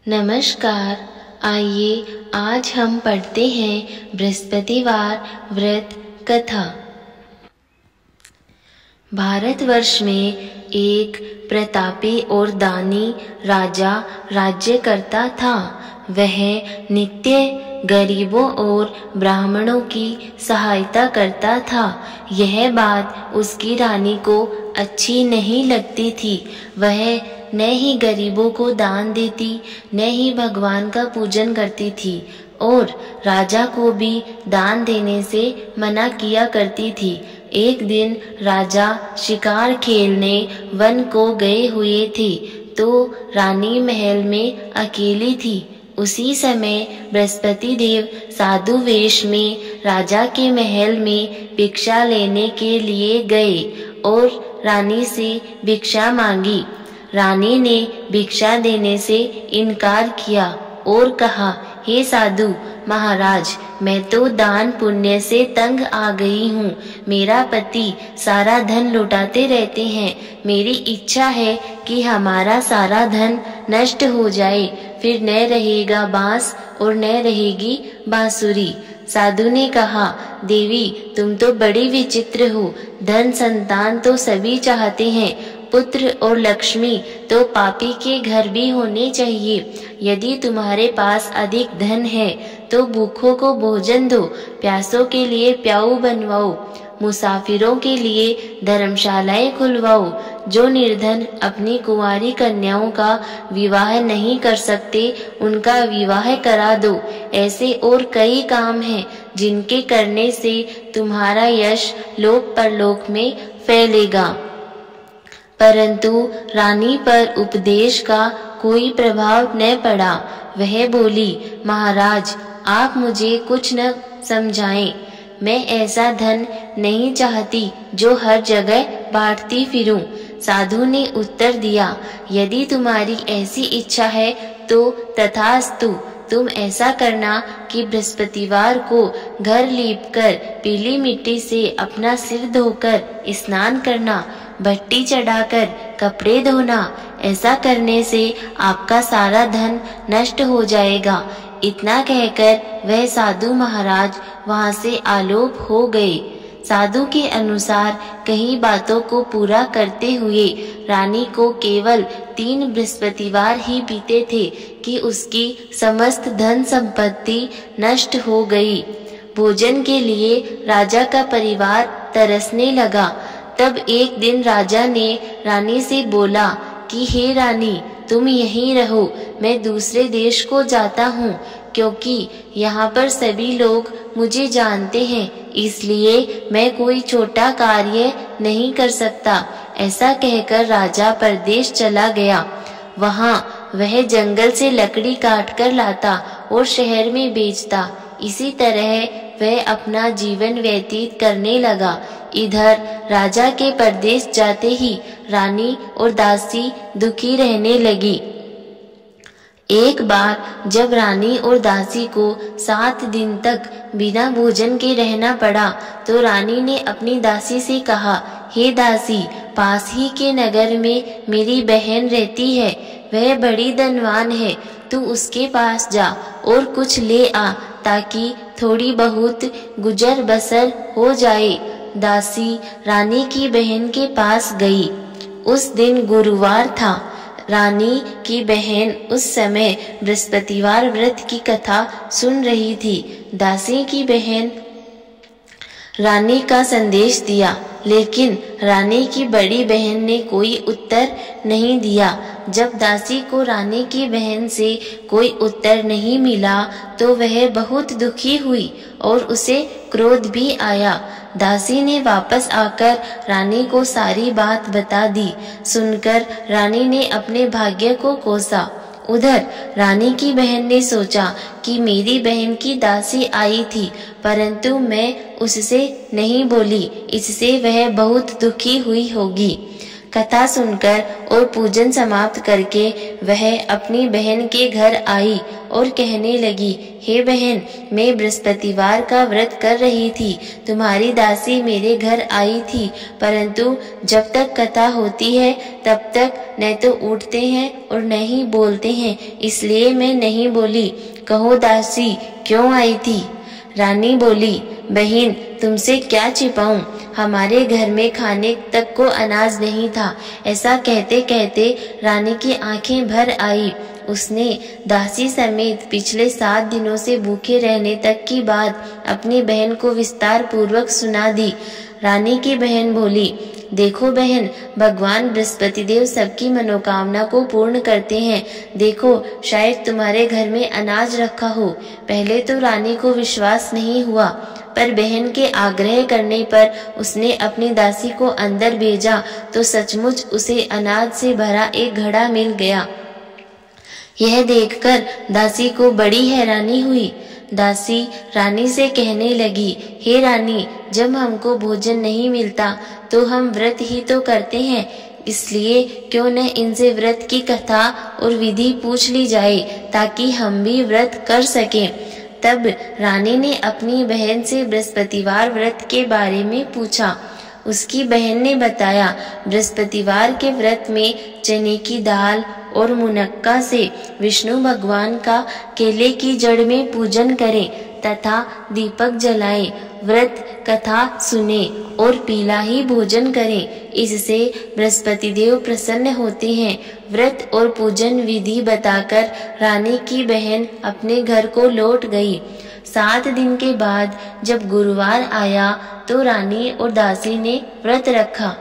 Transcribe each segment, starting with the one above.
नमस्कार। आइए आज हम पढ़ते हैं बृहस्पतिवार व्रत कथा। भारतवर्ष में एक प्रतापी और दानी राजा राज्य करता था। वह नित्य गरीबों और ब्राह्मणों की सहायता करता था। यह बात उसकी रानी को अच्छी नहीं लगती थी। वह न ही गरीबों को दान देती, न ही भगवान का पूजन करती थी और राजा को भी दान देने से मना किया करती थी। एक दिन राजा शिकार खेलने वन को गए हुए थे तो रानी महल में अकेली थी। उसी समय बृहस्पति देव साधु वेश में राजा के महल में भिक्षा लेने के लिए गए और रानी से भिक्षा मांगी। रानी ने भिक्षा देने से इनकार किया और कहा, हे साधु महाराज, मैं तो दान पुण्य से तंग आ गई हूँ। मेरा पति सारा धन लुटाते रहते हैं। मेरी इच्छा है कि हमारा सारा धन नष्ट हो जाए, फिर न रहेगा बांस और न रहेगी बांसुरी। साधु ने कहा, देवी तुम तो बड़ी विचित्र हो। धन संतान तो सभी चाहते हैं, पुत्र और लक्ष्मी तो पापी के घर भी होने चाहिए। यदि तुम्हारे पास अधिक धन है तो भूखों को भोजन दो, प्यासों के लिए प्याऊ बनवाओ, मुसाफिरों के लिए धर्मशालाएं खुलवाओ। जो निर्धन अपनी कुंवारी कन्याओं का विवाह नहीं कर सकते उनका विवाह करा दो। ऐसे और कई काम हैं जिनके करने से तुम्हारा यश लोक परलोक में फैलेगा। परंतु रानी पर उपदेश का कोई प्रभाव न पड़ा। वह बोली, महाराज आप मुझे कुछ न समझाएं। मैं ऐसा धन नहीं चाहती जो हर जगह बांटती फिरूं। साधु ने उत्तर दिया, यदि तुम्हारी ऐसी इच्छा है तो तथास्तु। तुम ऐसा करना कि बृहस्पतिवार को घर लीपकर पीली मिट्टी से अपना सिर धोकर स्नान करना, भट्टी चढ़ाकर कपड़े धोना। ऐसा करने से आपका सारा धन नष्ट हो जाएगा। इतना कहकर वह साधु महाराज वहां से आलोप हो गए। साधु के अनुसार कई बातों को पूरा करते हुए रानी को केवल 3 बृहस्पतिवार ही बीते थे कि उसकी समस्त धन संपत्ति नष्ट हो गई। भोजन के लिए राजा का परिवार तरसने लगा। तब एक दिन राजा ने रानी से बोला कि हे रानी, तुम यहीं रहो, मैं दूसरे देश को जाता हूँ, क्योंकि यहाँ पर सभी लोग मुझे जानते हैं, इसलिए मैं कोई छोटा कार्य नहीं कर सकता। ऐसा कहकर राजा परदेश चला गया। वहाँ वह जंगल से लकड़ी काट कर लाता और शहर में बेचता। इसी तरह वह अपना जीवन व्यतीत करने लगा। इधर राजा के परदेश जाते ही रानी और दासी दुखी रहने लगी। एक बार जब रानी और दासी को 7 दिन तक बिना भोजन के रहना पड़ा तो रानी ने अपनी दासी से कहा, हे दासी, पास ही के नगर में मेरी बहन रहती है, वह बड़ी धनवान है, तू उसके पास जा और कुछ ले आ ताकि थोड़ी बहुत गुजर बसर हो जाए। दासी रानी की बहन के पास गई। उस दिन गुरुवार था। रानी की बहन उस समय बृहस्पतिवार व्रत की कथा सुन रही थी। दासी की बहन रानी का संदेश दिया, लेकिन रानी की बड़ी बहन ने कोई उत्तर नहीं दिया। जब दासी को रानी की बहन से कोई उत्तर नहीं मिला तो वह बहुत दुखी हुई और उसे क्रोध भी आया। दासी ने वापस आकर रानी को सारी बात बता दी। सुनकर रानी ने अपने भाग्य को कोसा। उधर रानी की बहन ने सोचा कि मेरी बहन की दासी आई थी, परंतु मैं उससे नहीं बोली, इससे वह बहुत दुखी हुई होगी। कथा सुनकर और पूजन समाप्त करके वह अपनी बहन के घर आई और कहने लगी, हे बहन, मैं बृहस्पतिवार का व्रत कर रही थी। तुम्हारी दासी मेरे घर आई थी, परंतु जब तक कथा होती है तब तक न तो उठते हैं और न ही बोलते हैं, इसलिए मैं नहीं बोली। कहो दासी, क्यों आई थी? रानी बोली, बहन, तुमसे क्या छिपाऊं, हमारे घर में खाने तक को अनाज नहीं था। ऐसा कहते कहते रानी की आंखें भर आई। उसने दासी समेत पिछले 7 दिनों से भूखे रहने तक की बात अपनी बहन को विस्तार पूर्वक सुना दी। रानी की बहन बोली, देखो बहन, भगवान बृहस्पति देव सबकी मनोकामना को पूर्ण करते हैं। देखो, शायद तुम्हारे घर में अनाज रखा हो। पहले तो रानी को विश्वास नहीं हुआ, पर बहन के आग्रह करने पर उसने अपनी दासी को अंदर भेजा तो सचमुच उसे अनाज से भरा एक घड़ा मिल गया। यह देखकर दासी को बड़ी हैरानी हुई। दासी रानी से कहने लगी, हे रानी, जब हमको भोजन नहीं मिलता तो हम व्रत ही तो करते हैं, इसलिए क्यों न इनसे व्रत की कथा और विधि पूछ ली जाए ताकि हम भी व्रत कर सकें। तब रानी ने अपनी बहन से बृहस्पतिवार व्रत के बारे में पूछा। उसकी बहन ने बताया, बृहस्पतिवार के व्रत में चने की दाल और मुनक्का से विष्णु भगवान का केले की जड़ में पूजन करें तथा दीपक जलाएं, व्रत कथा सुने और पीला ही भोजन करें। इससे बृहस्पति देव प्रसन्न होते हैं। व्रत और पूजन विधि बताकर रानी की बहन अपने घर को लौट गई। 7 दिन के बाद जब गुरुवार आया तो रानी और दासी ने व्रत रखा।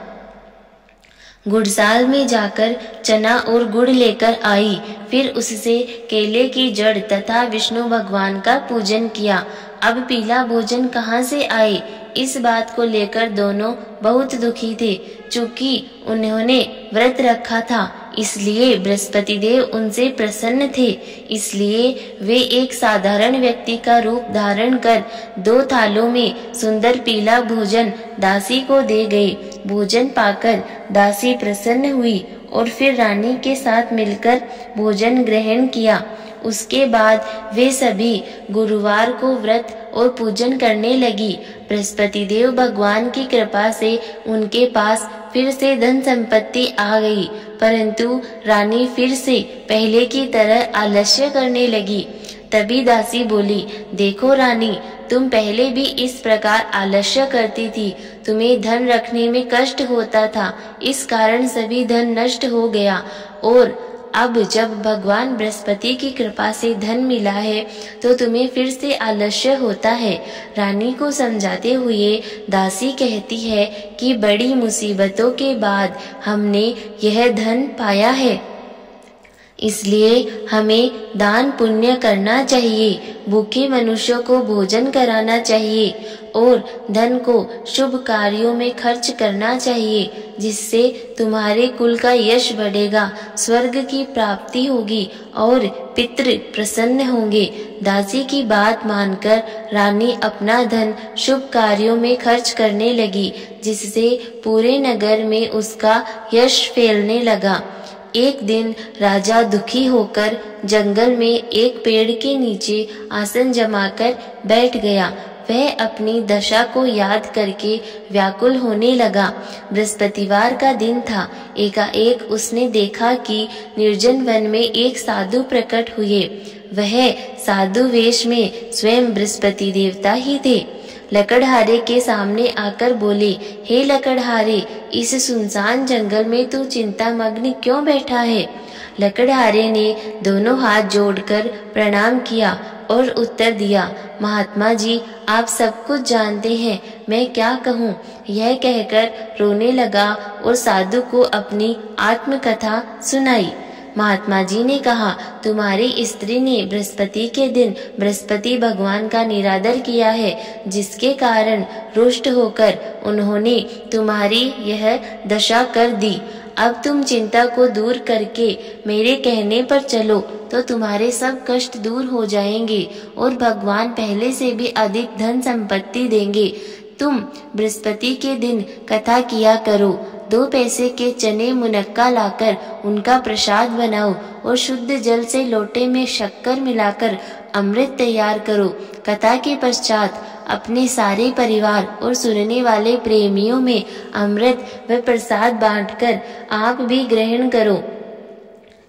गुड़साल में जाकर चना और गुड़ लेकर आई, फिर उससे केले की जड़ तथा विष्णु भगवान का पूजन किया। अब पीला भोजन कहाँ से आए, इस बात को लेकर दोनों बहुत दुखी थे। चूंकि उन्होंने व्रत रखा था, इसलिए बृहस्पति देव उनसे प्रसन्न थे। इसलिए वे एक साधारण व्यक्ति का रूप धारण कर 2 थालों में सुंदर पीला भोजन दासी को दे गए। भोजन पाकर दासी प्रसन्न हुई और फिर रानी के साथ मिलकर भोजन ग्रहण किया। उसके बाद वे सभी गुरुवार को व्रत और पूजन करने लगी। बृहस्पति देव भगवान की कृपा से उनके पास फिर से धन संपत्ति आ गई, परंतु रानी फिर से पहले की तरह आलस्य करने लगी। तभी दासी बोली, देखो रानी, तुम पहले भी इस प्रकार आलस्य करती थी। तुम्हें धन रखने में कष्ट होता था, इस कारण सभी धन नष्ट हो गया, और अब जब भगवान बृहस्पति की कृपा से धन मिला है तो तुम्हें फिर से आलस्य होता है। रानी को समझाते हुए दासी कहती है कि बड़ी मुसीबतों के बाद हमने यह धन पाया है, इसलिए हमें दान पुण्य करना चाहिए, भूखे मनुष्यों को भोजन कराना चाहिए और धन को शुभ कार्यों में खर्च करना चाहिए, जिससे तुम्हारे कुल का यश बढ़ेगा, स्वर्ग की प्राप्ति होगी और पितृ प्रसन्न होंगे। दासी की बात मानकर रानी अपना धन शुभ कार्यों में खर्च करने लगी, जिससे पूरे नगर में उसका यश फैलने लगा। एक दिन राजा दुखी होकर जंगल में एक पेड़ के नीचे आसन जमाकर बैठ गया। वह अपनी दशा को याद करके व्याकुल होने लगा। बृहस्पतिवार का दिन था। एकाएक उसने देखा कि निर्जन वन में एक साधु प्रकट हुए। वह साधु वेश में स्वयं बृहस्पति देवता ही थे। लकड़हारे के सामने आकर बोले, हे लकड़हारे, इस सुनसान जंगल में तू चिंतामग्न क्यों बैठा है? लकड़हारे ने दोनों हाथ जोड़कर प्रणाम किया और उत्तर दिया, महात्मा जी, आप सब कुछ जानते हैं, मैं क्या कहूँ। यह कहकर रोने लगा और साधु को अपनी आत्मकथा सुनाई। महात्मा जी ने कहा, तुम्हारी स्त्री ने बृहस्पति के दिन बृहस्पति भगवान का निरादर किया है, जिसके कारण रुष्ट होकर उन्होंने तुम्हारी यह दशा कर दी। अब तुम चिंता को दूर करके मेरे कहने पर चलो तो तुम्हारे सब कष्ट दूर हो जाएंगे और भगवान पहले से भी अधिक धन संपत्ति देंगे। तुम बृहस्पति के दिन कथा किया करो, 2 पैसे के चने मुनक्का लाकर उनका प्रसाद बनाओ और शुद्ध जल से लोटे में शक्कर मिलाकर अमृत तैयार करो। कथा के पश्चात अपने सारे परिवार और सुनने वाले प्रेमियों में अमृत व प्रसाद बांटकर आप भी ग्रहण करो।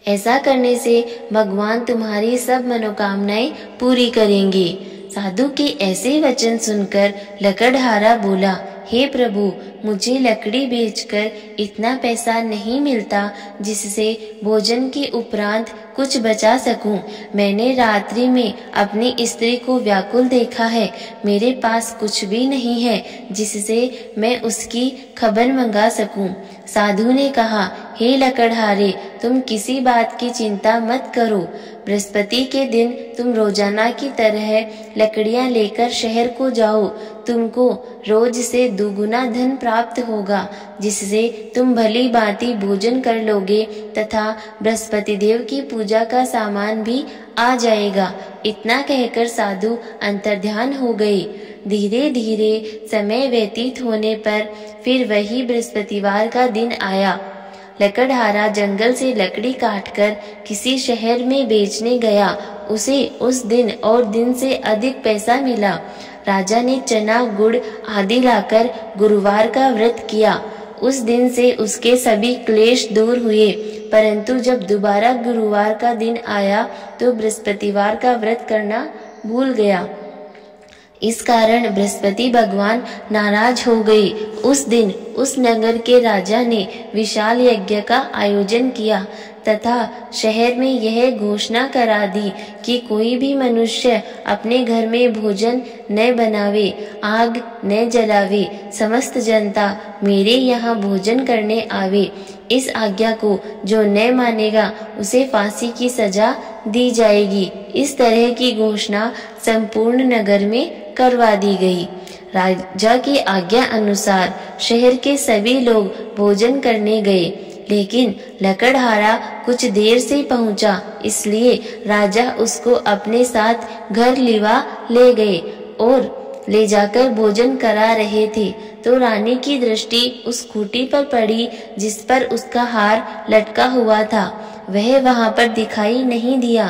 ऐसा करने से भगवान तुम्हारी सब मनोकामनाएं पूरी करेंगे। साधु के ऐसे वचन सुनकर लकड़हारा बोला, हे प्रभु, मुझे लकड़ी बेचकर इतना पैसा नहीं मिलता जिससे भोजन के उपरांत कुछ बचा सकूं। मैंने रात्रि में अपनी स्त्री को व्याकुल देखा है। मेरे पास कुछ भी नहीं है जिससे मैं उसकी खबर मंगा सकूं। साधु ने कहा, हे लकड़हारे, तुम किसी बात की चिंता मत करो। बृहस्पति के दिन तुम रोजाना की तरह लकड़ियां लेकर शहर को जाओ। तुमको रोज से दुगुना धन प्राप्त होगा, जिससे तुम भली भांति भोजन कर लोगे तथा बृहस्पति देव की पूजा का सामान भी आ जाएगा। इतना कहकर साधु अंतर्ध्यान हो गए। धीरे धीरे समय व्यतीत होने पर फिर वही बृहस्पतिवार का दिन आया। लकड़हारा जंगल से लकड़ी काटकर किसी शहर में बेचने गया। उसे उस दिन और दिन से अधिक पैसा मिला। राजा ने चना, गुड़ आदि लाकर गुरुवार का व्रत किया। उस दिन से उसके सभी क्लेश दूर हुए। परंतु जब दोबारा गुरुवार का दिन आया तो बृहस्पतिवार का व्रत करना भूल गया। इस कारण बृहस्पति भगवान नाराज हो गए। उस दिन उस नगर के राजा ने विशाल यज्ञ का आयोजन किया तथा शहर में यह घोषणा करा दी कि कोई भी मनुष्य अपने घर में भोजन न बनावे, आग न जलावे। समस्त जनता मेरे यहाँ भोजन करने आवे। इस आज्ञा को जो न मानेगा उसे फांसी की सजा दी जाएगी। इस तरह की घोषणा संपूर्ण नगर में करवा दी गई। राजा की आज्ञा अनुसार शहर के सभी लोग भोजन करने गए, लेकिन लकड़हारा कुछ देर से पहुंचा, इसलिए राजा उसको अपने साथ घर लिवा ले गए और ले जाकर भोजन करा रहे थे तो रानी की दृष्टि उस खूंटी पर पड़ी जिस पर उसका हार लटका हुआ था। वह वहां पर दिखाई नहीं दिया।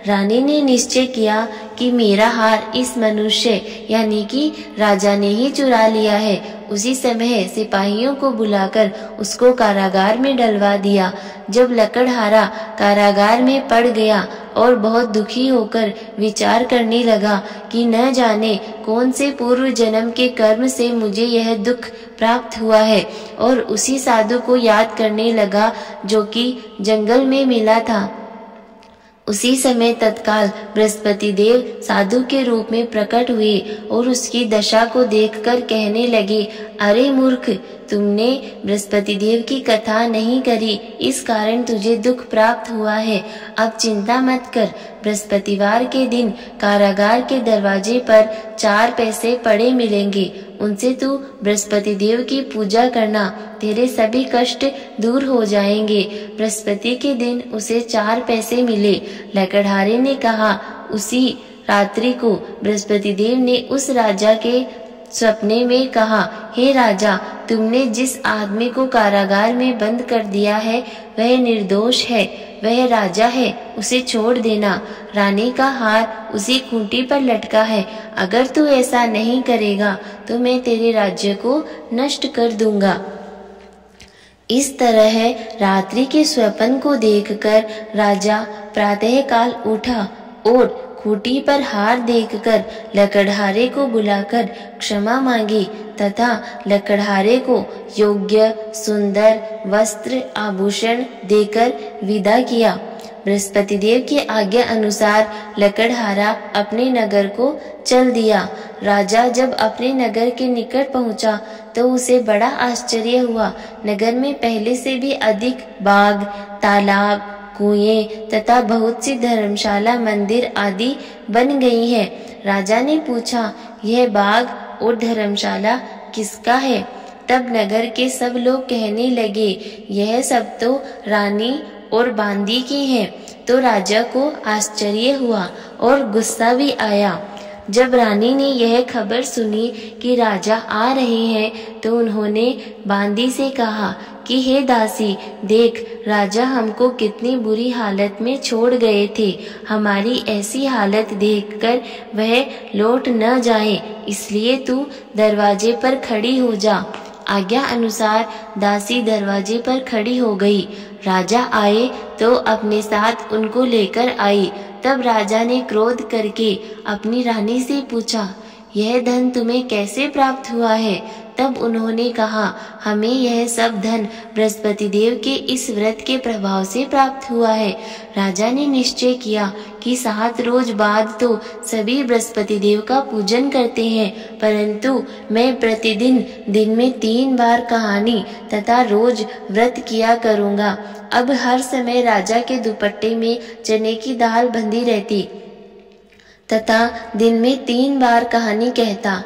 रानी ने निश्चय किया कि मेरा हार इस मनुष्य यानी कि राजा ने ही चुरा लिया है। उसी समय सिपाहियों को बुलाकर उसको कारागार में डलवा दिया। जब लकड़हारा कारागार में पड़ गया और बहुत दुखी होकर विचार करने लगा कि न जाने कौन से पूर्व जन्म के कर्म से मुझे यह दुख प्राप्त हुआ है, और उसी साधु को याद करने लगा जो कि जंगल में मिला था। उसी समय तत्काल बृहस्पति देव साधु के रूप में प्रकट हुए और उसकी दशा को देखकर कहने लगे, अरे मूर्ख, तुमने बृहस्पति देव की कथा नहीं करी, इस कारण तुझे दुख प्राप्त हुआ है। अब चिंता मत कर। बृहस्पतिवार के दिन कारागार के दरवाजे पर 4 पैसे पड़े मिलेंगे। उनसे तू बृहस्पति देव की पूजा करना, तेरे सभी कष्ट दूर हो जाएंगे। बृहस्पति के दिन उसे 4 पैसे मिले। लकड़हारे ने कहा, उसी रात्रि को बृहस्पति देव ने उस राजा के सपने में कहा, हे राजा, तुमने जिस आदमी को कारागार में बंद कर दिया है वह निर्दोष है, वह राजा है, उसे छोड़ देना। रानी का हार उसी खूंटी पर लटका है। अगर तू ऐसा नहीं करेगा तो मैं तेरे राज्य को नष्ट कर दूंगा। इस तरह रात्रि के स्वप्न को देखकर राजा प्रातःकाल उठा और खूंटी पर हार देखकर लकड़हारे को बुलाकर क्षमा मांगी तथा लकड़हारे को योग्य सुंदर वस्त्र आभूषण देकर विदा किया। बृहस्पति देव की आज्ञा अनुसार लकड़हारा अपने नगर को चल दिया। राजा जब अपने नगर के निकट पहुंचा तो उसे बड़ा आश्चर्य हुआ। नगर में पहले से भी अधिक बाग, तालाब, कुएं तथा बहुत सी धर्मशाला, मंदिर आदि बन गई हैं। राजा ने पूछा, यह बाग और धर्मशाला किसका है? तब नगर के सब लोग कहने लगे, यह सब तो रानी और बांदी की हैं। तो राजा को आश्चर्य हुआ और गुस्सा भी आया। जब रानी ने यह खबर सुनी कि राजा आ रहे हैं तो उन्होंने बांदी से कहा कि हे दासी, देख राजा हमको कितनी बुरी हालत में छोड़ गए थे। हमारी ऐसी हालत देखकर वह लौट न जाए, इसलिए तू दरवाजे पर खड़ी हो जा। आज्ञा अनुसार दासी दरवाजे पर खड़ी हो गई। राजा आए तो अपने साथ उनको लेकर आई। तब राजा ने क्रोध करके अपनी रानी से पूछा, यह धन तुम्हें कैसे प्राप्त हुआ है? तब उन्होंने कहा, हमें यह सब धन बृहस्पति देव के इस व्रत के प्रभाव से प्राप्त हुआ है। राजा ने निश्चय किया कि 7 रोज बाद तो सभी बृहस्पति देव का पूजन करते हैं, परंतु मैं प्रतिदिन दिन में 3 बार कहानी तथा रोज व्रत किया करूँगा। अब हर समय राजा के दुपट्टे में चने की दाल बंधी रहती तथा दिन में 3 बार कहानी कहता।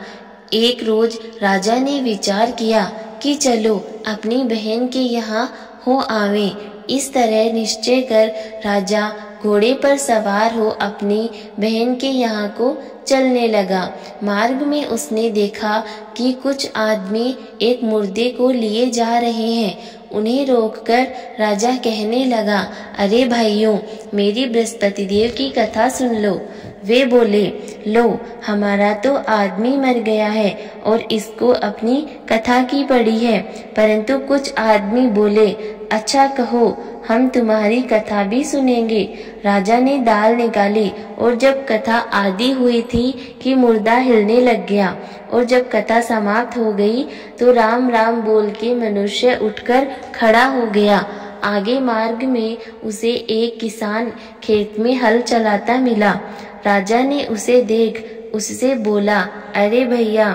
एक रोज राजा ने विचार किया कि चलो अपनी बहन के यहाँ हो आवें। इस तरह निश्चय कर राजा घोड़े पर सवार हो अपनी बहन के यहाँ को चलने लगा। मार्ग में उसने देखा कि कुछ आदमी एक मुर्दे को लिए जा रहे हैं। उन्हें रोककर राजा कहने लगा, अरे भाइयों, मेरी बृहस्पति देव की कथा सुन लो। वे बोले, लो, हमारा तो आदमी मर गया है और इसको अपनी कथा की पड़ी है। परंतु कुछ आदमी बोले, अच्छा कहो, हम तुम्हारी कथा भी सुनेंगे। राजा ने दाल निकाली और जब कथा आधी हुई थी कि मुर्दा हिलने लग गया, और जब कथा समाप्त हो गई तो राम राम बोल के मनुष्य उठकर खड़ा हो गया। आगे मार्ग में उसे एक किसान खेत में हल चलाता मिला। राजा ने उसे देख उससे बोला, अरे भैया,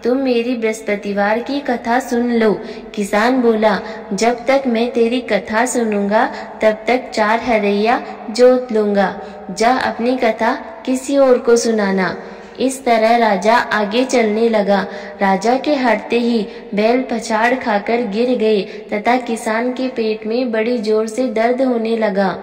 तुम मेरी बृहस्पतिवार की कथा सुन लो। किसान बोला, जब तक मैं तेरी कथा सुनूंगा तब तक 4 हरैया जोत लूंगा। जा अपनी कथा किसी और को सुनाना। इस तरह राजा आगे चलने लगा। राजा के हटते ही बैल पछाड़ खाकर गिर गए तथा किसान के पेट में बड़ी जोर से दर्द होने लगा।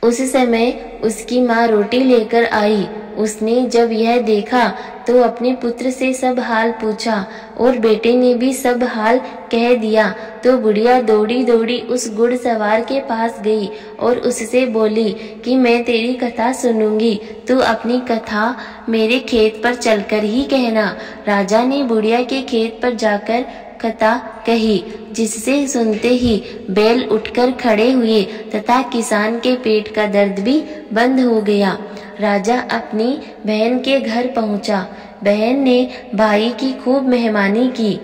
उस समय उसकी माँ रोटी लेकर आई। उसने जब यह देखा तो अपने पुत्र से सब हाल पूछा और बेटे ने भी सब हाल कह दिया। तो बुढ़िया दौड़ी दौड़ी उस घुड़सवार के पास गई और उससे बोली कि मैं तेरी कथा सुनूंगी, तू अपनी कथा मेरे खेत पर चलकर ही कहना। राजा ने बुढ़िया के खेत पर जाकर कथा कही, जिससे सुनते ही बैल उठकर खड़े हुए तथा किसान के पेट का दर्द भी बंद हो गया। राजा अपनी बहन के घर पहुंचा। बहन ने भाई की खूब मेहमानी की।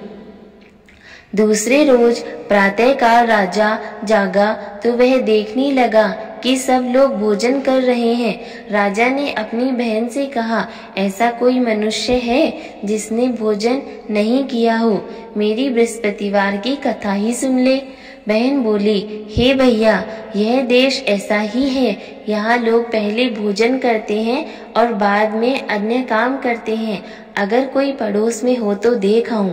दूसरे रोज प्रातःकाल राजा जागा तो वह देखने लगा कि सब लोग भोजन कर रहे हैं। राजा ने अपनी बहन से कहा, ऐसा कोई मनुष्य है जिसने भोजन नहीं किया हो? मेरी बृहस्पतिवार की कथा ही सुन ले। बहन बोली, हे भैया, यह देश ऐसा ही है। यहाँ लोग पहले भोजन करते हैं और बाद में अन्य काम करते हैं। अगर कोई पड़ोस में हो तो देख आऊं।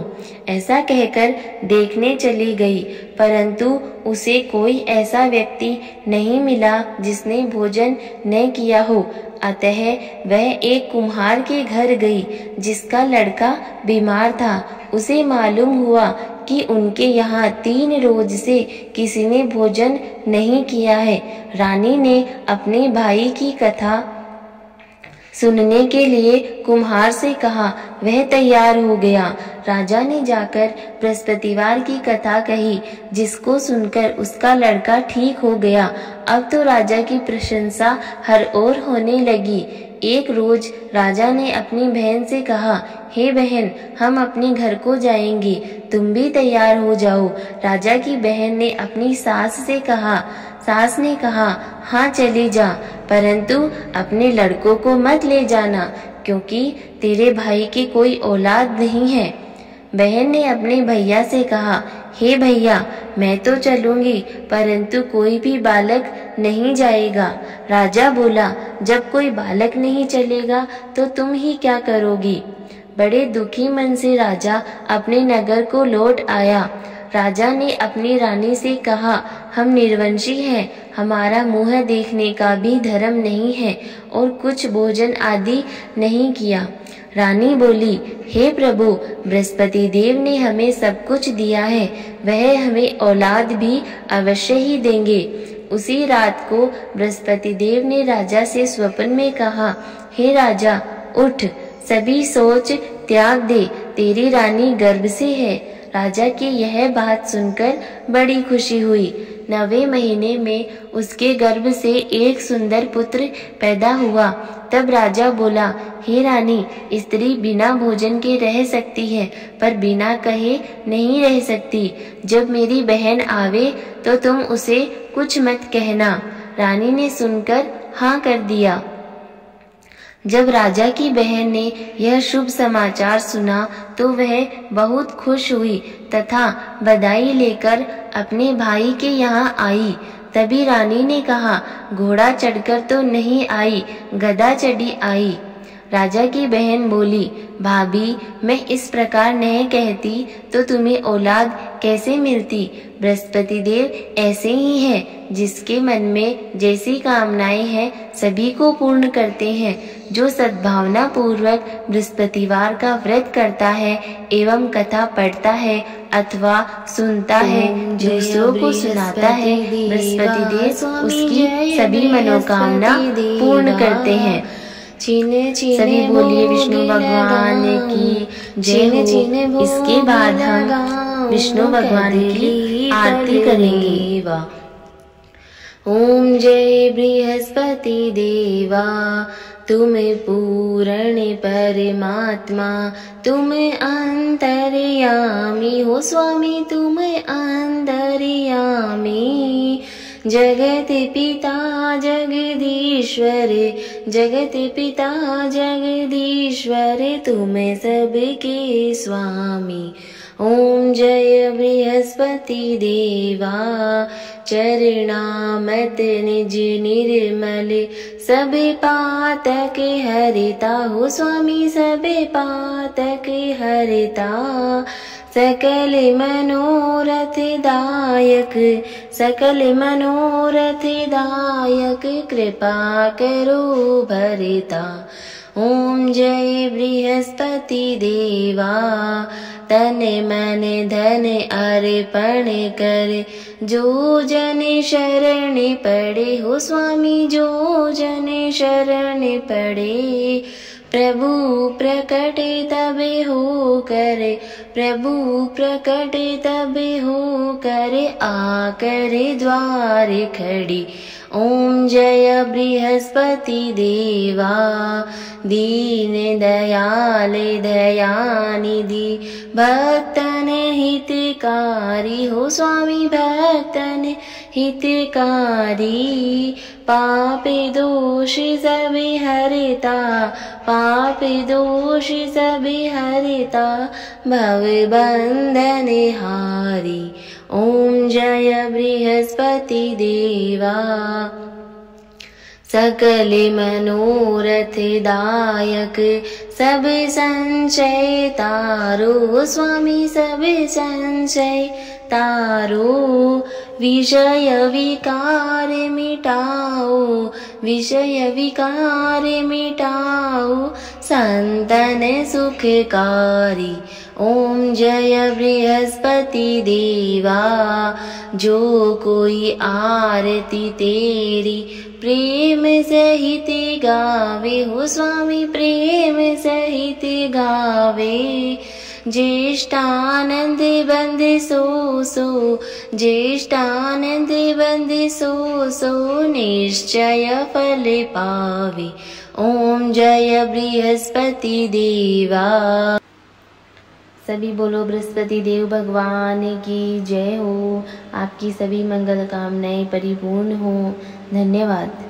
ऐसा कहकर देखने चली गई, परंतु उसे कोई ऐसा व्यक्ति नहीं मिला जिसने भोजन न किया हो। अतः वह एक कुम्हार के घर गई जिसका लड़का बीमार था। उसे मालूम हुआ कि उनके यहाँ 3 रोज से किसी ने भोजन नहीं किया है। रानी ने अपने भाई की कथा सुनने के लिए कुम्हार से कहा। वह तैयार हो गया। राजा ने जाकर बृहस्पतिवार की कथा कही, जिसको सुनकर उसका लड़का ठीक हो गया। अब तो राजा की प्रशंसा हर ओर होने लगी। एक रोज राजा ने अपनी बहन से कहा, हे बहन, हम अपने घर को जाएंगे, तुम भी तैयार हो जाओ। राजा की बहन ने अपनी सास से कहा। सास ने कहा, हाँ चली जा, परंतु अपने लड़कों को मत ले जाना, क्योंकि तेरे भाई की कोई औलाद नहीं है। बहन ने अपने भैया से कहा, हे भैया, मैं तो चलूंगी, परंतु कोई भी बालक नहीं जाएगा। राजा बोला, जब कोई बालक नहीं चलेगा तो तुम ही क्या करोगी? बड़े दुखी मन से राजा अपने नगर को लौट आया। राजा ने अपनी रानी से कहा, हम निर्वंशी हैं, हमारा मुँह देखने का भी धर्म नहीं है और कुछ भोजन आदि नहीं किया। रानी बोली, हे प्रभु, बृहस्पति देव ने हमें सब कुछ दिया है, वह हमें औलाद भी अवश्य ही देंगे। उसी रात को बृहस्पति देव ने राजा से स्वप्न में कहा, हे राजा, उठ, सभी सोच त्याग दे, तेरी रानी गर्भ से है। राजा की यह बात सुनकर बड़ी खुशी हुई। 9वें महीने में उसके गर्भ से एक सुंदर पुत्र पैदा हुआ। तब राजा बोला, हे रानी, स्त्री बिना भोजन के रह सकती है, पर बिना कहे नहीं रह सकती। जब मेरी बहन आवे तो तुम उसे कुछ मत कहना। रानी ने सुनकर हाँ कर दिया। जब राजा की बहन ने यह शुभ समाचार सुना तो वह बहुत खुश हुई तथा बधाई लेकर अपने भाई के यहाँ आई। तभी रानी ने कहा, घोड़ा चढ़कर तो नहीं आई, गधा चढ़ी आई। राजा की बहन बोली, भाभी, मैं इस प्रकार नहीं कहती तो तुम्हें औलाद कैसे मिलती? बृहस्पति देव ऐसे ही हैं, जिसके मन में जैसी कामनाएं हैं सभी को पूर्ण करते हैं। जो सद्भावना पूर्वक बृहस्पतिवार का व्रत करता है एवं कथा पढ़ता है अथवा सुनता है, दूसरों को सुनाता है, बृहस्पति देव उसकी सभी मनोकामना पूर्ण करते हैं। सभी बोलिए विष्णु भगवान की जय हो। इसके बाद हम विष्णु भगवान की आरती करेंगे। ओम जय बृहस्पति देवा, तुम पूर्ण परमात्मा, तुम अंतर्यामी हो स्वामी, तुम अंतर्यामी। जगत पिता जगदीश्वर, जगत पिता जगदीश्वर, तुम सबके स्वामी। ओम जय बृहस्पति देवा, चरणामत निज निर्मल, सब पातक हरिता हो स्वामी, सब पातक हरिता। सकल मनोरथ दायक, सकल मनोरथ दायक, कृपा करो भरिता। ओम जय बृहस्पति देवा, तन मन धन अर्पण कर, जो जन शरण पड़े हो स्वामी, जो जन शरण पड़े। प्रभु प्रकट तब हो कर, प्रभु प्रकट तब हो कर, आकर द्वार खड़ी। ओम जय बृहस्पति देवा, दीन दयाल दयानिधि, भक्तन हितकारी हो स्वामी, भक्तन हितकारी। पाप दोष सब हरिता, पाप दोष सब हरिता, भव बंधन हारी। ओम जय बृहस्पति देवा, सकल मनोरथ दायक, सब संशय तारो स्वामी, सब संशय तारो। विषय विकार मिटाओ, विषय विकार मिटाओ, संतन सुखकारी। ओम जय बृहस्पति देवा, जो कोई आरती तेरी प्रेम सहित गावे हो स्वामी, प्रेम सहित गावे। ज्येष्ठानंद बंद सो सो, ज्येष्ठानंद बंद सो सो, निश्चय फल पावे। ओम जय बृहस्पति देवा। सभी बोलो बृहस्पति देव भगवान की जय हो। आपकी सभी मंगल कामनाएं परिपूर्ण हो। धन्यवाद।